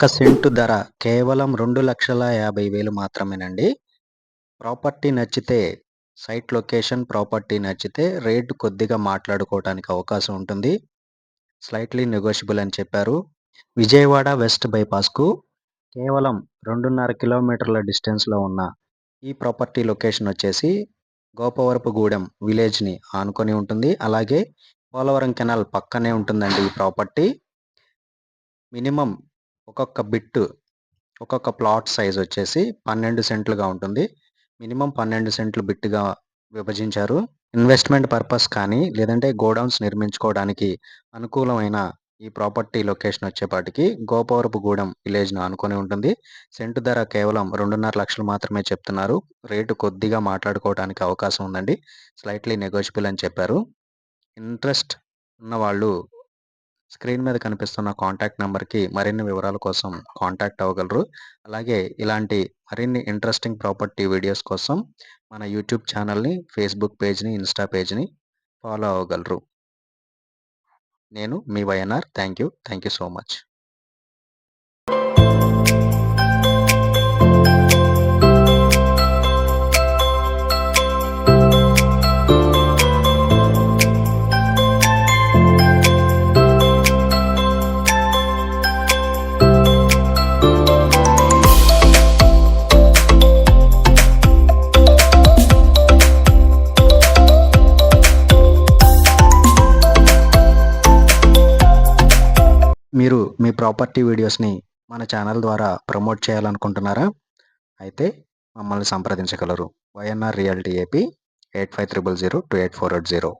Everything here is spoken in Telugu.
ఒక్క సెంటు ధర కేవలం 2,50,000 మాత్రమేనండి. ప్రాపర్టీ నచ్చితే సైట్ లొకేషన్, ప్రాపర్టీ నచ్చితే రేట్ కొద్దిగా మాట్లాడుకోవటానికి అవకాశం ఉంటుంది. స్లైట్‌లీ నెగోషియబుల్ అని చెప్పారు. విజయవాడ వెస్ట్ బైపాస్‌కు కేవలం 2.5 కిలోమీటర్ల డిస్టెన్స్‌లో ఉన్న ఈ ప్రాపర్టీ లొకేషన్ వచ్చేసి గోపవరపుగూడెం విలేజ్‌ని ఆనుకొని ఉంటుంది. అలాగే పోలవరం కెనాల్ పక్కనే ఉంటుందండి ఈ ప్రాపర్టీ. మినిమమ్ ఒక్కొక్క ప్లాట్ సైజ్ వచ్చేసి 12 సెంట్లుగా ఉంటుంది. మినిమమ్ 12 సెంట్లు బిట్‌గా విభజించారు. ఇన్వెస్ట్‌మెంట్ పర్పస్ కానీ, లేదంటే గోడౌన్స్ నిర్మించుకోవడానికి అనుకూలమైన ఈ ప్రాపర్టీ లొకేషన్ వచ్చేపాటికి గోపవరపుగూడెం విలేజ్‌ని ఆనుకొని ఉంటుంది. సెంటు ధర కేవలం 2.5 లక్షలు మాత్రమే చెప్తున్నారు. రేటు కొద్దిగా మాట్లాడుకోవడానికి అవకాశం ఉందండి. స్లైట్‌లీ నెగోషియబుల్ అని చెప్పారు. ఇంట్రెస్ట్ ఉన్నవాళ్ళు స్క్రీన్ మీద కనిపిస్తున్న కాంటాక్ట్ నంబర్‌కి మరిన్ని వివరాల కోసం కాంటాక్ట్ అవ్వగలరు. అలాగే ఇలాంటి మరిన్ని ఇంట్రెస్టింగ్ ప్రాపర్టీ వీడియోస్ కోసం మన యూట్యూబ్ ఛానల్‌ని, ఫేస్‌బుక్ పేజ్‌ని, ఇన్‌స్టా పేజ్‌ని ఫాలో అవ్వగలరు. నేను మీ YNR. Thank you so much. మీరు మీ ప్రాపర్టీ వీడియోస్‌ని మన ఛానల్ ద్వారా ప్రమోట్ చేయాలనుకుంటున్నారా? అయితే మమ్మల్ని సంప్రదించగలరు. YNR realty AP 8500028480.